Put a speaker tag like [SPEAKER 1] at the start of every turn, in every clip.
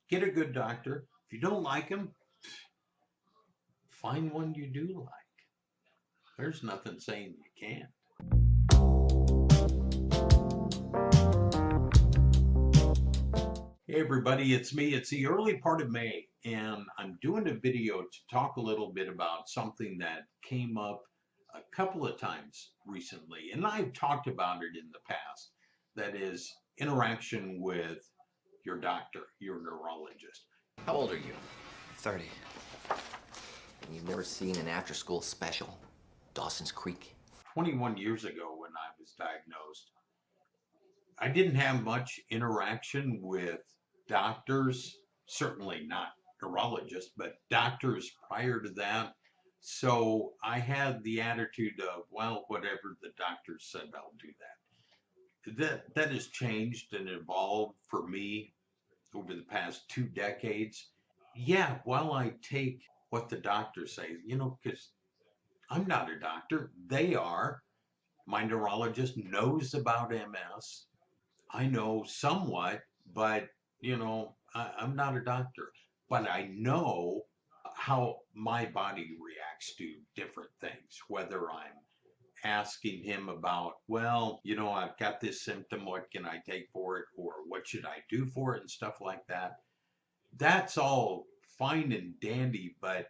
[SPEAKER 1] Get a good doctor. If you don't like him, find one you do like. There's nothing saying you can't. Hey everybody, it's me. It's the early part of May, and I'm doing a video to talk a little bit about something that came up a couple of times recently, and I've talked about it in the past. That is interaction with your doctor, your neurologist.
[SPEAKER 2] How old are you?
[SPEAKER 3] 30.
[SPEAKER 2] And you've never seen an after-school special? Dawson's Creek?
[SPEAKER 1] 21 years ago when I was diagnosed, I didn't have much interaction with doctors, certainly not neurologists, but doctors prior to that. So I had the attitude of, well, whatever the doctor said, I'll do that. That has changed and evolved for me over the past 2 decades. Yeah, while I take what the doctors say, because I'm not a doctor, they are. My neurologist knows about MS. I know somewhat, but I'm not a doctor. But I know how my body reacts to different things, whether I'm asking him about, well, I've got this symptom, what can I take for it, or what should I do for it, and stuff like that. That's all fine and dandy, but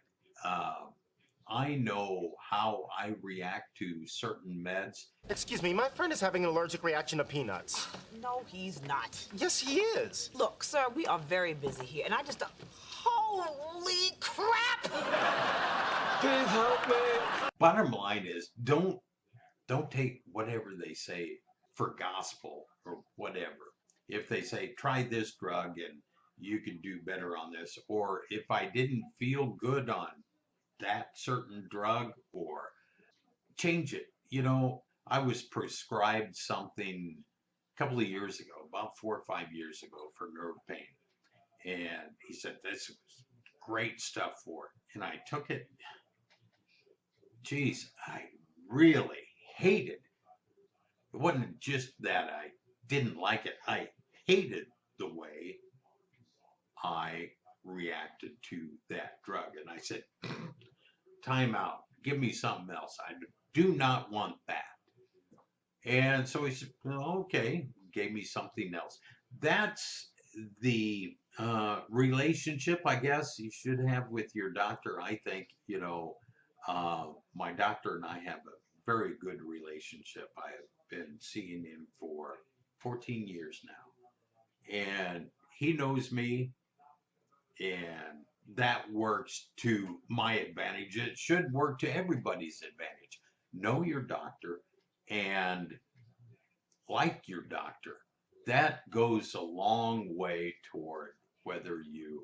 [SPEAKER 1] I know how I react to certain meds.
[SPEAKER 4] Excuse me, my friend is having an allergic reaction to peanuts.
[SPEAKER 5] No, he's not.
[SPEAKER 4] Yes, he is.
[SPEAKER 5] Look, sir, we are very busy here, and I just... Holy crap!
[SPEAKER 4] Please help me.
[SPEAKER 1] Bottom line is, don't take whatever they say for gospel or whatever. If they say, try this drug and you can do better on this, or if I didn't feel good on that certain drug, or change it. I was prescribed something a couple of years ago, about 4 or 5 years ago, for nerve pain. And he said, this is great stuff for it. And I took it. Geez, I really hated it. It wasn't just that I didn't like it. I hated the way I reacted to that drug. And I said, time out, give me something else. I do not want that. And so he said, well, okay, gave me something else. That's the relationship, I guess, you should have with your doctor. I think, my doctor and I have a very good relationship. I have been seeing him for 14 years now. And he knows me, and that works to my advantage. It should work to everybody's advantage. Know your doctor and like your doctor. That goes a long way toward whether you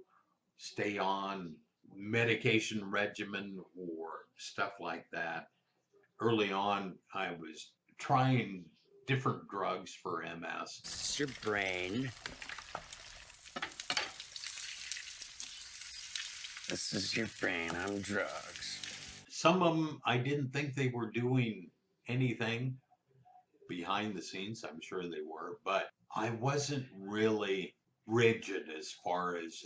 [SPEAKER 1] stay on medication regimen or stuff like that. Early on, I was trying different drugs for MS.
[SPEAKER 3] This is your brain. This is your brain on drugs.
[SPEAKER 1] Some of them, I didn't think they were doing anything behind the scenes. I'm sure they were, but I wasn't really rigid as far as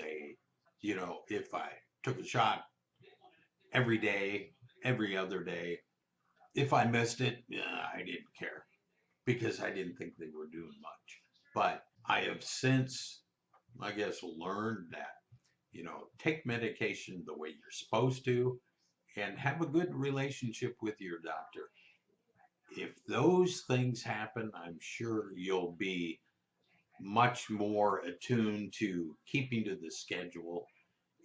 [SPEAKER 1] if I took a shot every day, every other day, if I missed it, I didn't care because I didn't think they were doing much. But I have since, I guess, learned that take medication the way you're supposed to and have a good relationship with your doctor. If those things happen, I'm sure you'll be much more attuned to keeping to the schedule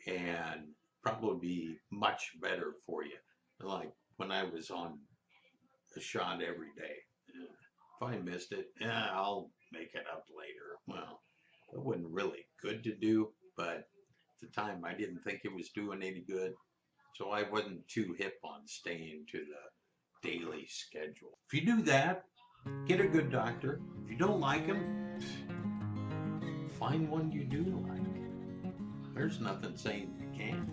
[SPEAKER 1] and probably be much better for you. Like when I was on a shot every day, if I missed it, I'll make it up later. Well, it wasn't really good to do, but the time I didn't think it was doing any good, so I wasn't too hip on staying to the daily schedule. If you do that, get a good doctor. If you don't like him, find one you do like. There's nothing saying you can't.